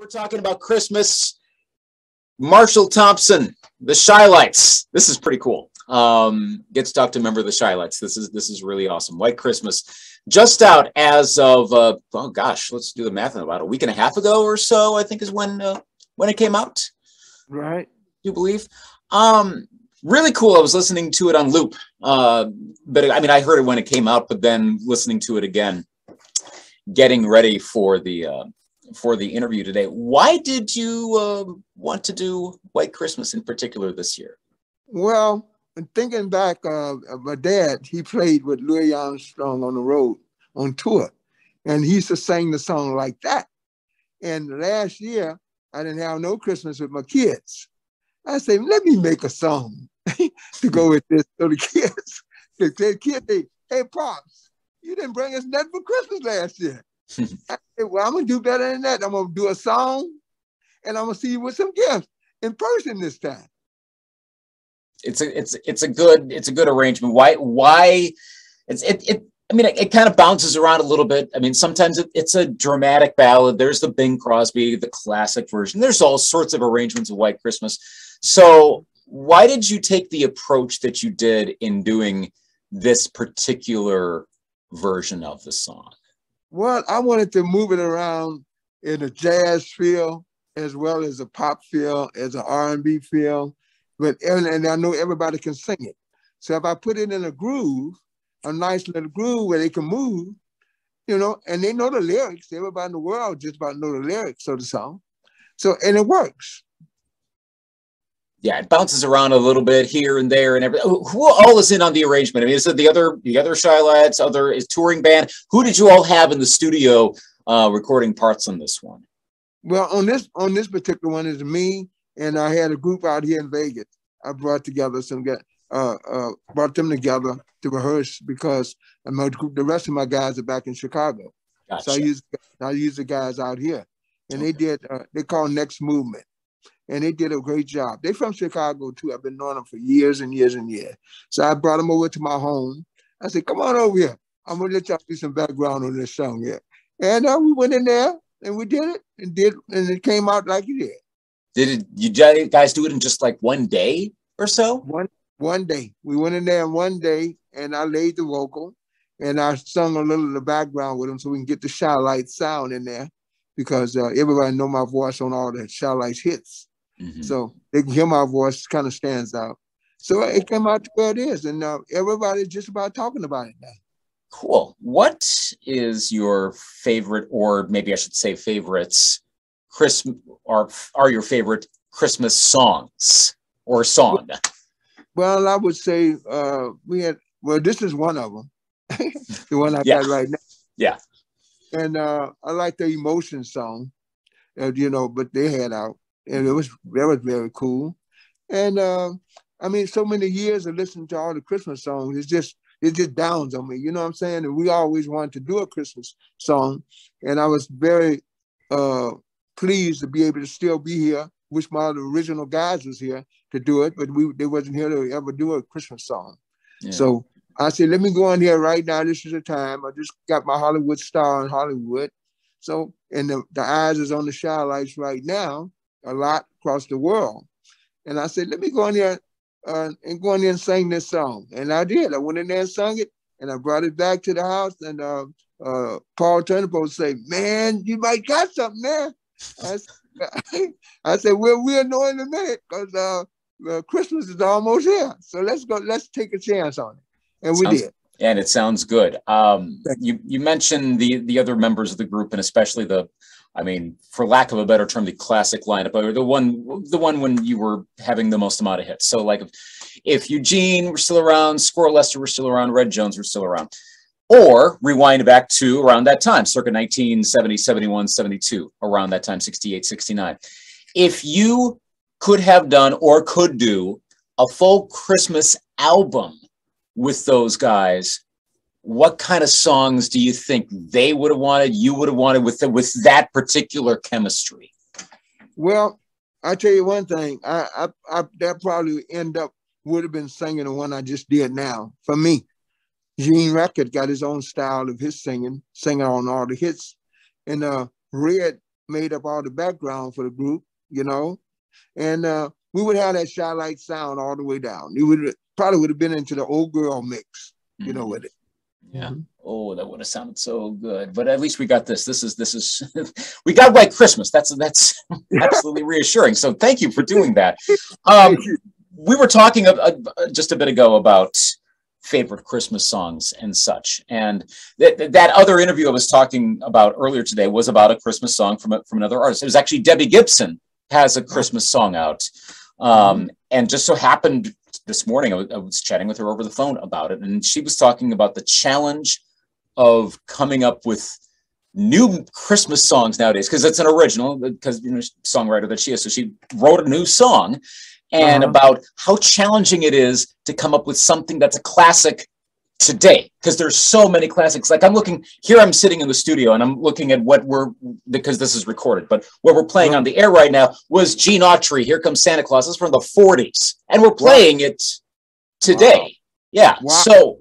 We're talking about Christmas. Marshall Thompson, the Chi-Lites. This is pretty cool. Get to talk to a member of the Chi-Lites. This is really awesome. White Christmas, just out as of oh gosh, let's do the math. About a week and a half ago or so, I think is when it came out. Right. You believe? Really cool. I was listening to it on loop, but I mean, I heard it when it came out, but then listening to it again, getting ready for the interview today. Why did you want to do White Christmas in particular this year? Well, thinking back, my dad, he played with Louis Armstrong on the road on tour, and he used to sing the song like that. And last year, I didn't have no Christmas with my kids. I said, let me make a song to go with this. So the kids, hey, Pops, you didn't bring us nothing for Christmas last year. I said, well, I'm going to do better than that. I'm going to do a song, and I'm going to see you with some gifts in person this time. It's a good arrangement. Why I mean, it kind of bounces around a little bit. I mean, sometimes it's a dramatic ballad. There's the Bing Crosby, the classic version. There's all sorts of arrangements of White Christmas. So why did you take the approach that you did in doing this particular version of the song? Well, I wanted to move it around in a jazz feel as well as a pop feel, as an R&B feel. And I know everybody can sing it. So if I put it in a groove, a nice little groove where they can move, you know, and they know the lyrics. Everybody in the world just about know the lyrics of the song. So, and it works. Yeah, it bounces around a little bit here and there and everything. Who all is in on the arrangement? I mean, is it the other Chi-Lites, is touring band? Who did you all have in the studio recording parts on this one? Well, on this particular one is me, and I had a group out here in Vegas. I brought together brought them together to rehearse because the rest of my guys are back in Chicago. Gotcha. So I used the guys out here, and they call Next Movement, and they did a great job. They're from Chicago too. I've been knowing them for years and years and years. So I brought them over to my home. I said, "Come on over here. I'm gonna let y'all do some background on this song here." And we went in there and we did it, and it came out like it did. Did you guys do it in just like one day or so? One day. We went in there in one day, and I laid the vocal, and I sung a little of the background with them so we can get the Shylight sound in there, because everybody know my voice on all the Shylight hits. Mm-hmm. So they can hear my voice, kind of stands out. So it came out to where it is, and everybody's just about talking about it now. Cool. What is your favorite, or maybe I should say favorites, are your favorite Christmas songs or song? Well, I would say this is one of them, the one I got right now. Yeah. And I like the Emotion song, but they had out, and that was very cool. And I mean, so many years of listening to all the Christmas songs, it just downs on me. You know what I'm saying? And we always wanted to do a Christmas song, and I was very pleased to be able to still be here. Wish my original guys was here to do it, but they wasn't here to ever do a Christmas song. Yeah. So I said, let me go in here right now. This is the time. I just got my Hollywood star in Hollywood. So, and the eyes is on the Shylights right now, a lot across the world. And I said, let me go in there and sing this song. And I did. I went in there and sung it, and I brought it back to the house. And Paul Turnbull said, "Man, you might got something there." I said, well, we'll know in a minute, because Christmas is almost here. So let's take a chance on it. And we did. And it sounds good. You mentioned the other members of the group, and especially for lack of a better term, the classic lineup, or the one when you were having the most amount of hits. So like if Eugene were still around, Squirrel Lester were still around, Red Jones were still around. Or rewind back to around that time, circa 1970, 71, 72, around that time, 68, 69. If you could have done or could do a full Christmas album with those guys, what kind of songs do you think they would have wanted, you would have wanted with that particular chemistry? Well, I tell you one thing, I that probably would have been singing the one I just did now, for me. Gene Record got his own style of his singing on all the hits. And Red made up all the background for the group, you know, and we would have that Shylight sound all the way down. It would probably would have been into the old girl mix, you know, with it. Yeah. Oh, that would have sounded so good. But at least we got this. This is we got White Christmas. That's absolutely reassuring. So thank you for doing that. We were talking just a bit ago about favorite Christmas songs and such. And that other interview I was talking about earlier today was about a Christmas song from another artist. It was actually Debbie Gibson has a Christmas song out. And just so happened this morning, I was chatting with her over the phone about it, and she was talking about the challenge of coming up with new Christmas songs nowadays, because it's an original, because, you know, songwriter that she is. So she wrote a new song, and about how challenging it is to come up with something that's a classic today, because there's so many classics. Like I'm sitting in the studio and I'm looking at because this is recorded, but what we're playing on the air right now was Gene Autry, Here Comes Santa Claus. This is from the 40s, and we're playing it today. Yeah. So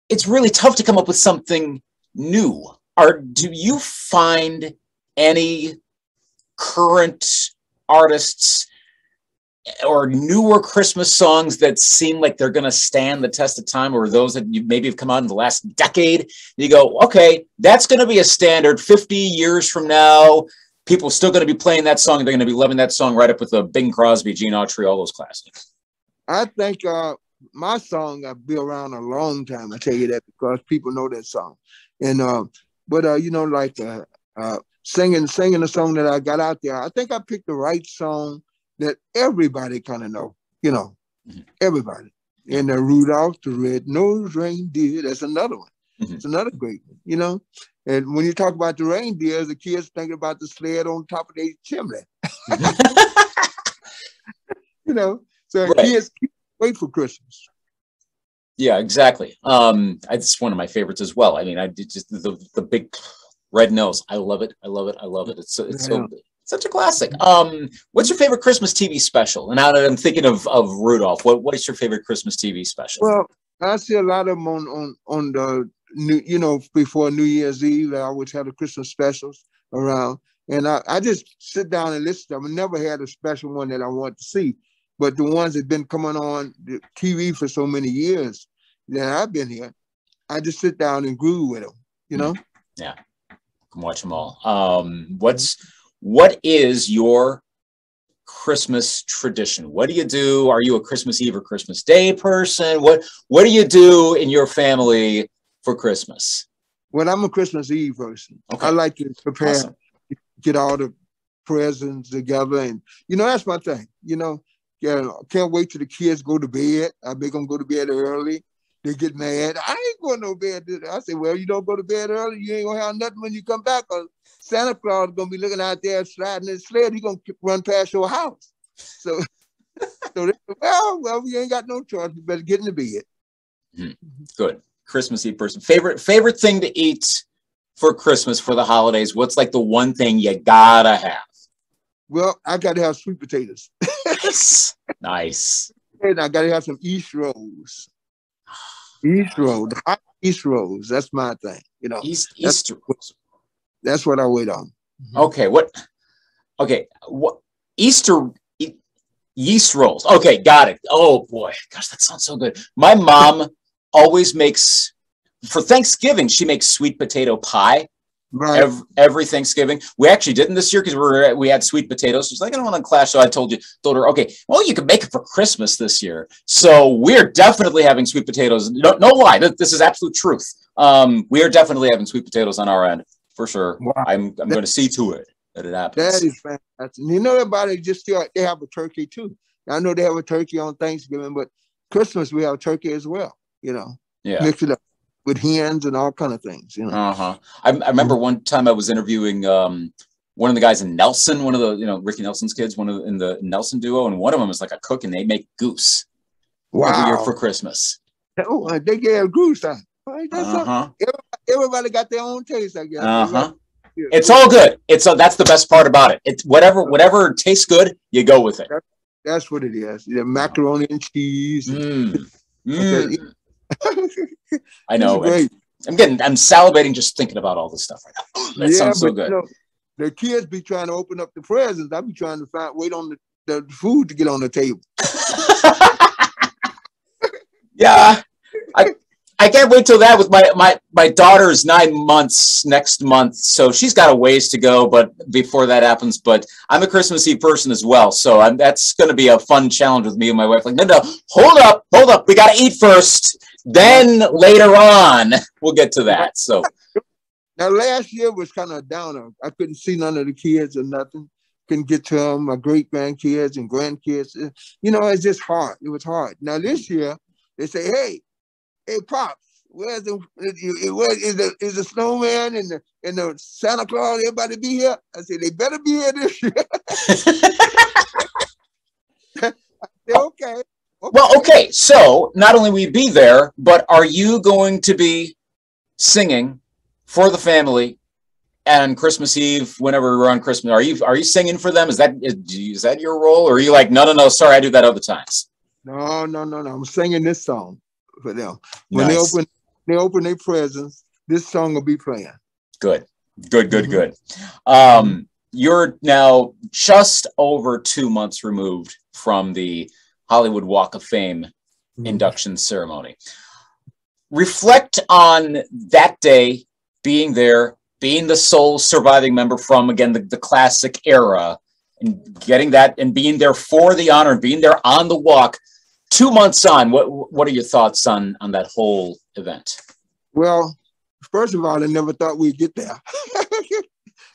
it's really tough to come up with something new. Do you find any current artists or newer Christmas songs that seem like they're going to stand the test of time, or those that you maybe have come out in the last decade? You go, okay, that's going to be a standard 50 years from now. People are still going to be playing that song, and they're going to be loving that song, right up with the Bing Crosby, Gene Autry, all those classics. I think my song will be around a long time. I tell you that, because people know that song. And but you know, like singing a song that I got out there, I think I picked the right song that everybody kind of know, you know, everybody. And Rudolph the Red-Nosed Reindeer, that's another one. It's another great one, you know. And when you talk about the reindeers, the kids think about the sled on top of their chimney. You know, so kids wait for Christmas. Yeah, exactly. It's one of my favorites as well. I mean, I did just the big red nose. I love it. I love it. I love it. It's so such a classic. What's your favorite Christmas TV special? And now that I'm thinking of Rudolph, what is your favorite Christmas TV special? Well, I see a lot of them on the new, you know, before New Year's Eve. I always have the Christmas specials around, and I just sit down and listen to them. I never had a special one that I want to see, but the ones that been coming on the TV for so many years that I've been here, I just sit down and groove with them. You know? Yeah, can watch them all. What is your Christmas tradition? What do you do? Are you a Christmas Eve or Christmas Day person? What do you do in your family for Christmas? Well, I'm a Christmas Eve person. Okay. I like to prepare, get all the presents together, and you know, that's my thing. You know, can't wait till the kids go to bed. I make them go to bed early. They get mad. I ain't going to bed. I say, well, you don't go to bed early, you ain't gonna have nothing when you come back. Santa Claus is gonna be looking out there sliding his sled. He's gonna run past your house. So they say, well, we ain't got no choice. We better get in the bed. Good. Christmas Eve person. Favorite thing to eat for Christmas, for the holidays? What's like the one thing you gotta have? Well, I gotta have sweet potatoes. Nice. And I gotta have some Yeast rolls. Yeast rolls, hot Yeast rolls. That's my thing. You know, Easter rolls. That's what I wait on. Okay, what Easter yeast rolls? Okay, got it. Oh boy, gosh, that sounds so good. My mom always makes, for Thanksgiving, she makes sweet potato pie. Right. Every Thanksgiving. We actually didn't this year because we had sweet potatoes. She's like, I don't want to clash. So I told her, okay, well, you can make it for Christmas this year. So we're definitely having sweet potatoes. No lie. This is absolute truth. We are definitely having sweet potatoes on our end for sure. Wow. I'm going to see to it that it happens. That is fantastic. You know, everybody they have a turkey too. I know they have a turkey on Thanksgiving, but Christmas we have turkey as well. You know, mix it up with hens and all kind of things, you know. I remember one time I was interviewing one of the guys in Nelson, one of the, you know, Ricky Nelson's kids, in the Nelson duo, and one of them is like a cook, and they make goose every year for Christmas. Oh, they gave goose, huh? Everybody got their own taste, I guess. It's all good. That's the best part about it. It's whatever tastes good, you go with it. That's what it is. The macaroni and cheese. I know. I'm salivating just thinking about all this stuff right now. That sounds so good. You know, the kids be trying to open up the presents. I be trying to wait on the food to get on the table. Yeah, I can't wait till that with my daughter's 9 months next month, so she's got a ways to go, but before that happens. But I'm a Christmas Eve person as well, so that's going to be a fun challenge with me and my wife. Like, no, hold up, we got to eat first, then later on we'll get to that. So now last year was kind of a downer. I couldn't see none of the kids or nothing. Couldn't get to them, my great grandkids and grandkids. You know, it's just hard. It was hard. Now this year they say, hey, Pops, where's is the snowman and the Santa Claus? Everybody be here? I said, they better be here this year. I said, okay. Well, okay. So not only will you be there, but are you going to be singing for the family and Christmas Eve, whenever we're on Christmas? Are you singing for them? Is that your role, or are you like, no, sorry, I do that other times? No. I'm singing this song for them. When nice. they open their presents, this song will be playing. Good. You're now just over 2 months removed from the Hollywood Walk of Fame induction ceremony. Reflect on that day, being there, being the sole surviving member from, again, the classic era, and getting that and being there for the honor and being there on the walk. 2 months on, what are your thoughts on that whole event? Well, first of all, I never thought we'd get there.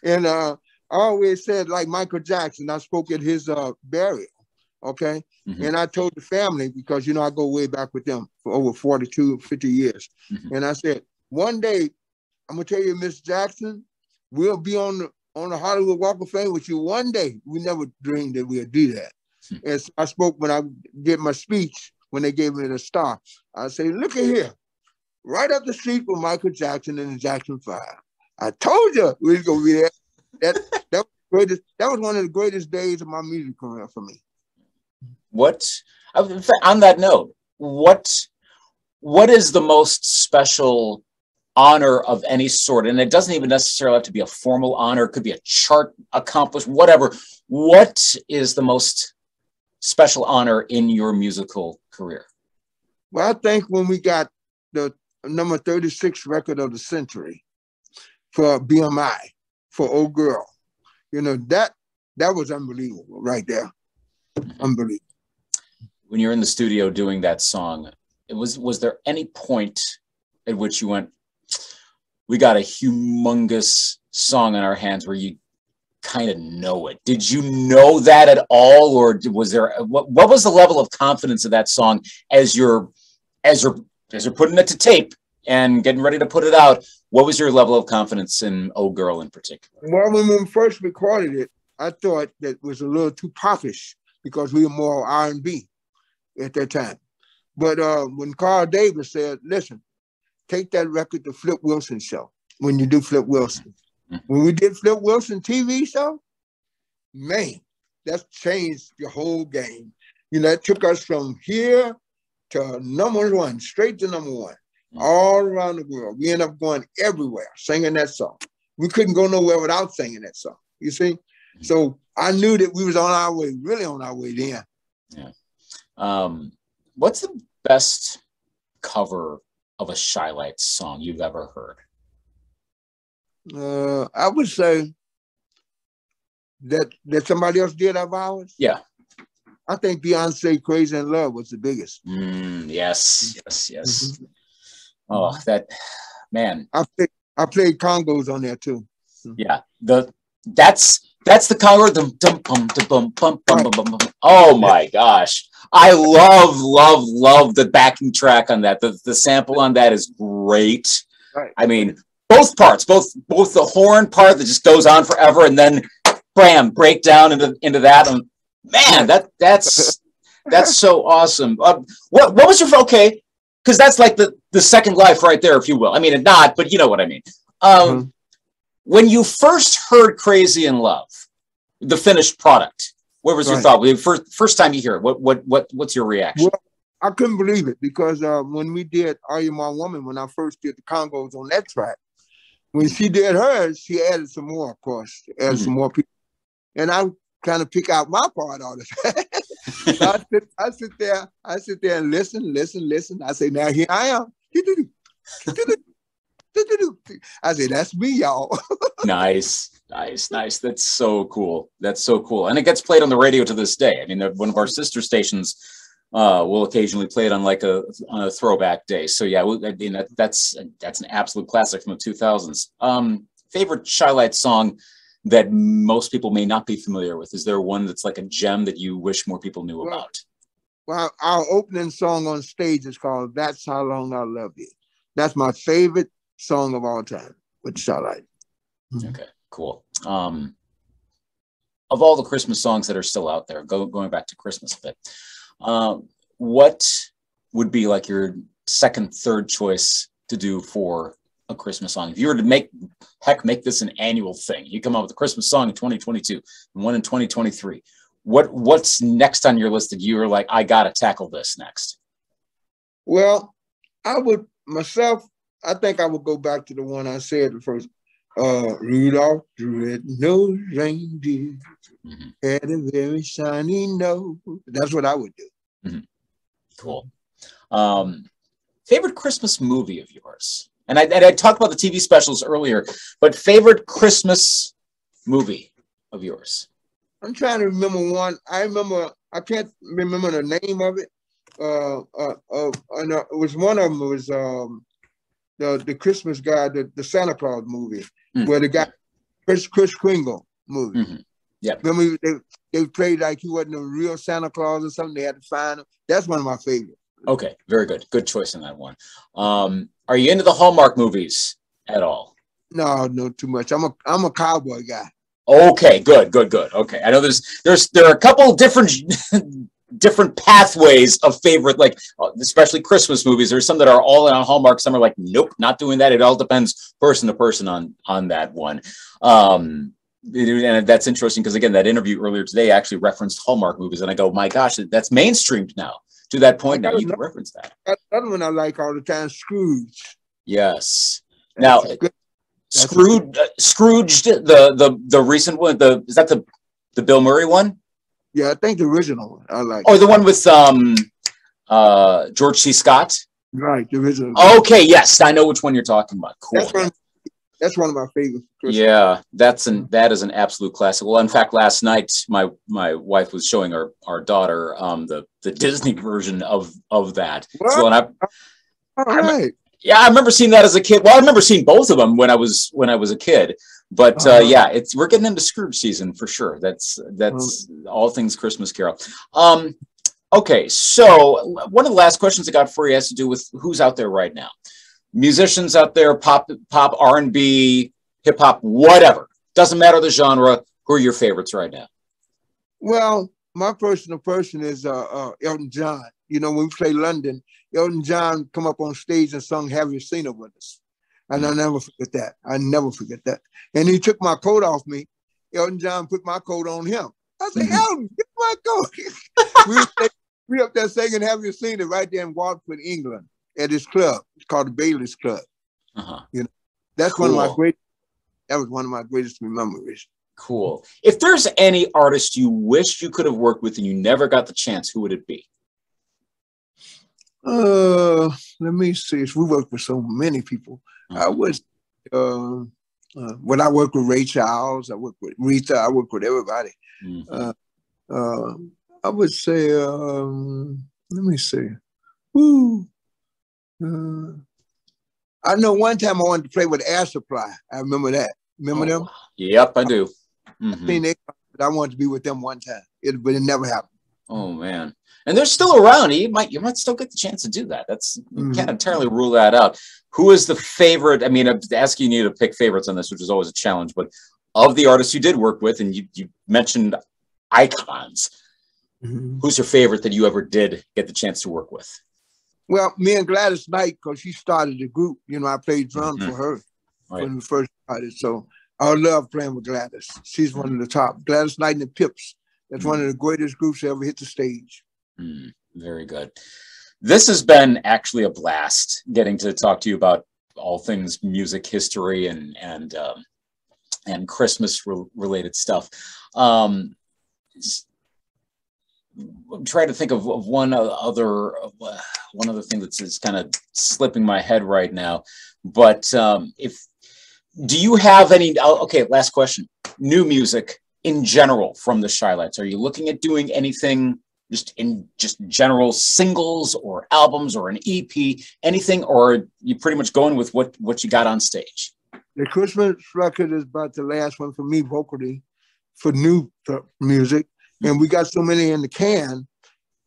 And I always said, like Michael Jackson, I spoke at his burial, okay? And I told the family, because, you know, I go way back with them for over 50 years. And I said, one day, I'm going to tell you, Miss Jackson, we'll be on the Hollywood Walk of Fame with you one day. We never dreamed that we'd do that. And I spoke when I did my speech, when they gave me the star. I say, look at here, right up the street from Michael Jackson and the Jackson 5. I told you we was going to be there. That was one of the greatest days of my music career for me. On that note, what is the most special honor of any sort? And it doesn't even necessarily have to be a formal honor. It could be a chart accomplishment, whatever. What is the most special honor in your musical career? Well, I think when we got the number 36 record of the century for BMI, for Old Girl, you know, that was unbelievable right there. Unbelievable. When you're in the studio doing that song, was there any point at which you went, we got a humongous song in our hands, where you kind of know it? Did you know that at all, or was there what was the level of confidence of that song as you're putting it to tape and getting ready to put it out? What was your level of confidence in Oh Girl in particular? Well, when we first recorded it, I thought that it was a little too popish because we were more R&B at that time. But when Carl Davis said, listen, take that record to Flip Wilson show when you do Flip Wilson. When we did Flip Wilson TV show, man, that's changed the whole game. You know, it took us from here to #1, straight to #1, all around the world. We ended up going everywhere singing that song. We couldn't go nowhere without singing that song, you see? So I knew that we was on our way, really on our way then. Yeah. What's the best cover of a Shylight song you've ever heard? I would say that somebody else did of ours. Yeah. I think Beyonce Crazy in Love was the biggest. Yes. Oh, that, man. I played congos on there too. Yeah. That's the cover. Oh my gosh. I love the backing track on that. The sample on that is great. Right. I mean, both parts, both the horn part that just goes on forever, and then bam, break down into that. And man, that's so awesome. What was your, okay? Because that's like the second life right there, if you will. I mean, it's not, but you know what I mean. When you first heard Crazy in Love, the finished product, what was your thought? First time you hear it, what's your reaction? Well, I couldn't believe it, because when we did Are You My Woman, when I first did the congos on that track, When she did hers, she added some more, of course, added some more people. And I kind of pick out my part all the time. So I sit there and listen. I say, now here I am. I say, that's me, y'all. Nice. That's so cool. And it gets played on the radio to this day. I mean, one of our sister stations will occasionally play it on on a throwback day. So yeah, I mean, that's an absolute classic from the 2000s. Favorite Shylight song that most people may not be familiar with? Is there one that's like a gem that you wish more people knew about? Well, our opening song on stage is called "That's How Long I Love You." That's my favorite song of all time with Shylight. Okay, cool. Of all the Christmas songs that are still out there, going back to Christmas a bit, what would be like your second, third choice to do for a Christmas song? If you were to make this an annual thing, you come up with a Christmas song in 2022 and one in 2023. What's next on your list that you're like, I gotta tackle this next? Well, I think I would go back to the one I said the first. Rudolph the red-nosed reindeer had a very shiny nose. That's what I would do. Cool. Favorite Christmas movie of yours? And I talked about the TV specials earlier, but favorite Christmas movie of yours? I'm trying to remember one. I can't remember the name of it. It was one of them. It was the Christmas guy, the Santa Claus movie, where the guy Chris Kringle movie. Yeah. Remember they played like he wasn't a real Santa Claus or something. They had to find him. That's one of my favorites. Okay, very good. Good choice in that one. Are you into the Hallmark movies at all? No, too much. I'm a cowboy guy. Okay, good. Okay, I know there are a couple different pathways of favorite, like especially Christmas movies. There's some that are all on Hallmark. Some are like, nope, not doing that. It all depends person to person on that one. And that's interesting because again, that interview earlier today actually referenced Hallmark movies, and I go, my gosh, that's mainstreamed now. To that point, now you can reference that. Another one I like all the time, Scrooge. Yes. Now, Scrooged, the recent one, is that the Bill Murray one? Yeah, I think the original one I like. Oh, the one with George C. Scott? Right, the original. Okay, yes, I know which one you're talking about. Cool. That's one of my favorites. Yeah, that is an absolute classic. Well, in fact, last night my wife was showing our daughter the Disney version of that. So, and I remember seeing that as a kid. Well, I remember seeing both of them when I was a kid. But yeah, we're getting into Scrooge season for sure. That's all things Christmas Carol. Okay, so one of the last questions I got for you has to do with who's out there right now. Musicians out there, pop, R&B, hip hop, whatever. Doesn't matter the genre. Who are your favorites right now? Well, my personal person is Elton John. You know, when we play London, Elton John come up on stage and sung "Have You Seen Her" with us. And I never forget that. And he took my coat off me. Elton John put my coat on him. I said, Elton, get my coat. we up there singing "Have You Seen It" right there in Watford, England, at this club. It's called the Bailey's Club. You know, that's cool. That was one of my greatest memories. Cool. If there's any artist you wish you could have worked with and you never got the chance, who would it be? Let me see. We worked with so many people. I was when I worked with Ray Charles, I worked with Rita, I worked with everybody. I would say, let me see. I know one time I wanted to play with Air Supply. I remember that. Remember them? Yep, I do. I wanted to be with them one time, but it never happened. Oh man, and they're still around. You might still get the chance to do that. You can't entirely rule that out. Who is the favorite? I mean, I'm asking you to pick favorites on this, which is always a challenge. But of the artists you did work with, and you mentioned icons, who's your favorite that you ever did get the chance to work with? Well, me and Gladys Knight, because she started the group. You know, I played drums for her when we first started. So I love playing with Gladys. She's one of the top. Gladys Knight and the Pips. That's one of the greatest groups that ever hit the stage. Very good. This has been actually a blast getting to talk to you about all things music history and Christmas related stuff. I'm trying to think of one other thing that's kind of slipping my head right now. But do you have any? Okay, last question. New music in general from the Shylights. Are you looking at doing anything just general singles or albums or an EP, anything, or are you pretty much going with what you got on stage? The Christmas record is about the last one for me vocally for new music. And we got so many in the can.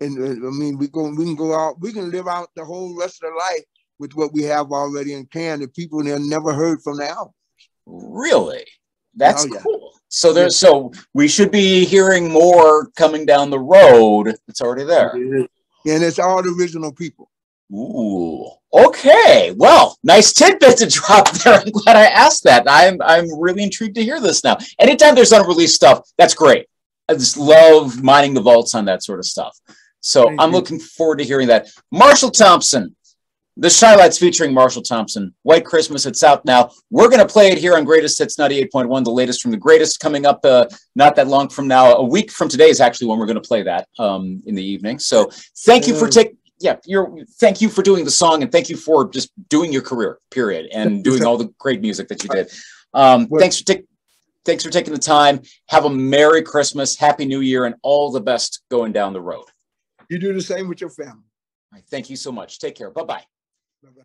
And I mean, we can go out, we can live out the whole rest of the life with what we have already in can. The people that never heard from the album. Really? That's cool. So so we should be hearing more coming down the road. It's already there. And it's all the original people. Ooh. Okay. Well, nice tidbit to drop there. I'm glad I asked that. I'm really intrigued to hear this now. Anytime there's unreleased stuff, that's great. I just love mining the vaults on that sort of stuff. So I'm looking forward to hearing that. Marshall Thompson, the Shylights featuring Marshall Thompson, White Christmas. It's out now. We're going to play it here on Greatest Hits 98.1, the latest from the greatest, coming up not that long from now. A week from today is actually when we're going to play that in the evening. So thank you for thank you for doing the song, and thank you for just doing your career, period, and doing all the great music that you did. Thanks for taking the time. Have a Merry Christmas, Happy New Year, and all the best going down the road. You do the same with your family. All right, thank you so much. Take care. Bye-bye. Bye-bye.